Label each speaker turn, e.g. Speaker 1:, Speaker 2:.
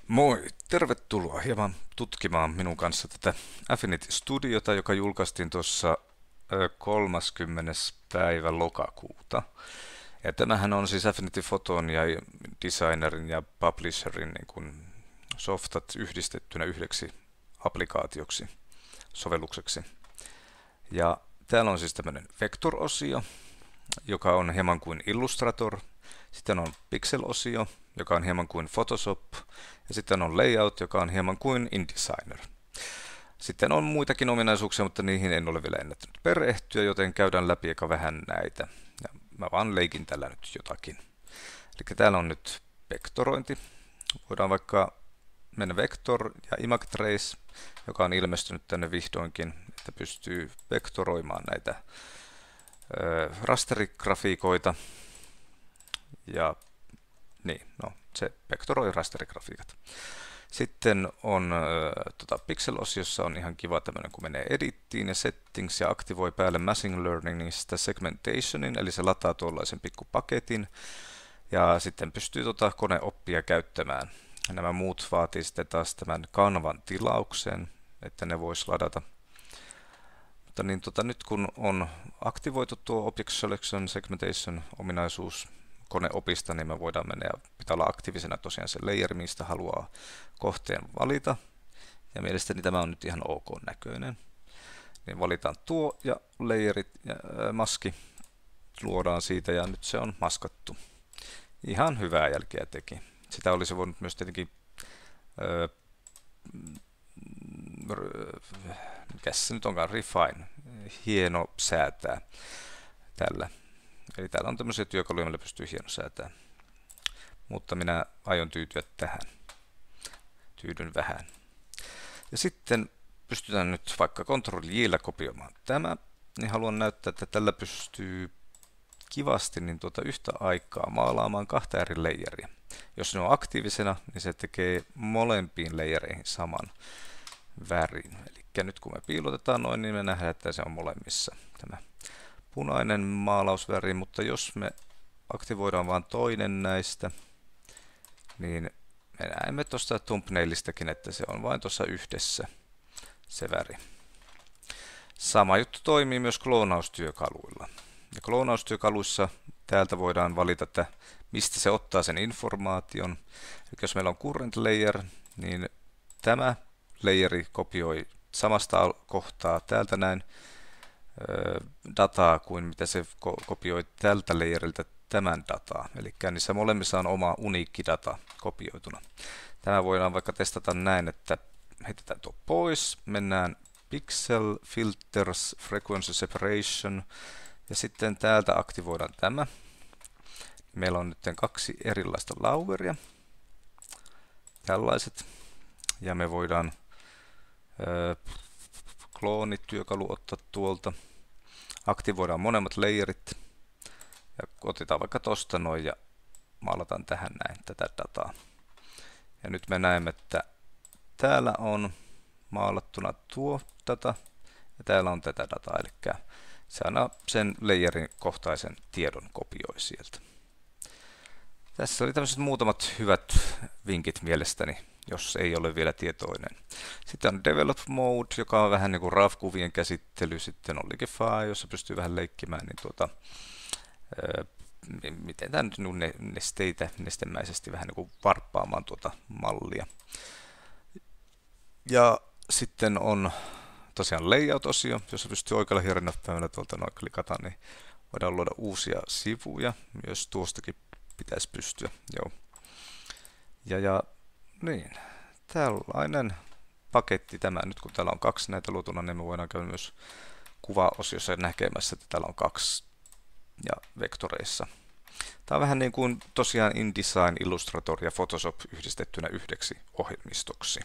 Speaker 1: Moi, tervetuloa hieman tutkimaan minun kanssa tätä Affinity Studiota, joka julkaistiin tuossa 30. päivä lokakuuta. Ja tämähän on siis Affinity Photon ja Designerin ja Publisherin niin kuin softat yhdistettynä yhdeksi applikaatioksi, sovellukseksi. Ja täällä on siis tämmöinen vektor-osio, joka on hieman kuin Illustrator. Sitten on Pixel-osio, joka on hieman kuin Photoshop. Ja sitten on Layout, joka on hieman kuin InDesigner. Sitten on muitakin ominaisuuksia, mutta niihin en ole vielä ennättänyt perehtyä, joten käydään läpi aika vähän näitä. Ja mä vaan leikin tällä nyt jotakin. Eli täällä on nyt vektorointi. Voidaan vaikka mennä Vector ja Image Trace, joka on ilmestynyt tänne vihdoinkin, että pystyy vektoroimaan näitä rasterigrafiikoita. Ja niin, no, se vektoroi rasterigrafiikat. Sitten on Pixel-osiossa on ihan kiva tämmöinen, kun menee Edittiin ja Settings ja aktivoi päälle Machine Learningista Segmentationin, eli se lataa tuollaisen pikkupaketin. Ja sitten pystyy koneoppia käyttämään. Nämä muut vaatii sitten taas tämän kanvan tilauksen, että ne voisi ladata. Mutta niin, nyt kun on aktivoitu tuo Object Selection Segmentation ominaisuus koneopista, niin me voidaan mennä ja pitää olla aktiivisena tosiaan se layer, mistä haluaa kohteen valita. Ja mielestäni tämä on nyt ihan ok näköinen. Niin valitaan tuo ja layerit ja maski luodaan siitä ja nyt se on maskattu. Ihan hyvää jälkeä teki. Sitä olisi voinut myös tietenkin mikäs se nyt onkaan, refine, hieno säätää tällä. Eli täällä on tämmöisiä työkaluja, millä pystyy hieno säätämään. Mutta minä aion tyytyä tähän. Tyydyn vähän. Ja sitten pystytään nyt vaikka Ctrl-J:llä kopioimaan tämä. Niin haluan näyttää, että tällä pystyy kivasti niin yhtä aikaa maalaamaan kahta eri layeria. Jos ne on aktiivisena, niin se tekee molempiin layereihin saman värin. Eli nyt kun me piilotetaan noin, niin me nähdään, että se on molemmissa tämä punainen maalausväri, mutta jos me aktivoidaan vain toinen näistä, niin me näemme tuosta thumbnailistakin, että se on vain tuossa yhdessä se väri. Sama juttu toimii myös kloonaustyökaluilla. Ja kloonaustyökaluissa täältä voidaan valita, että mistä se ottaa sen informaation. Eli jos meillä on current layer, niin tämä layeri kopioi samasta kohtaa täältä näin dataa kuin mitä se kopioi tältä layerilta tämän dataa. Eli niissä molemmissa on oma uniikki data kopioituna. Tämä voidaan vaikka testata näin, että heitetään tuo pois, mennään Pixel, Filters, Frequency Separation ja sitten täältä aktivoidaan tämä. Meillä on nyt kaksi erilaista lauveria, tällaiset, ja me voidaan kloonityökalu ottaa tuolta. Aktivoidaan molemmat layerit ja otetaan vaikka tosta noin ja maalataan tähän näin tätä dataa. Ja nyt me näemme, että täällä on maalattuna tuo data ja täällä on tätä dataa, eli se aina sen layerin kohtaisen tiedon kopioi sieltä. Tässä oli tämmöiset muutamat hyvät vinkit mielestäni, jos ei ole vielä tietoinen. Sitten on Develop Mode, joka on vähän niin kuin RAW-kuvien käsittely. Sitten on Ligify, jossa pystyy vähän leikkimään, niin miten tämä nyt nesteitä nestemäisesti vähän niin kuin varppaamaan tuota mallia. Ja sitten on tosiaan Layout-osio, jossa pystyy oikealla hieronäppäimellä tuolta noin klikataan, niin voidaan luoda uusia sivuja. Myös tuostakin pitäisi pystyä. Joo. Ja niin, tällainen paketti tämä. Nyt kun täällä on kaksi näitä luotuna, niin me voidaan käydä myös kuvaosiossa näkemässä, että täällä on kaksi ja vektoreissa. Tämä on vähän niin kuin tosiaan InDesign, Illustrator ja Photoshop yhdistettynä yhdeksi ohjelmistoksi.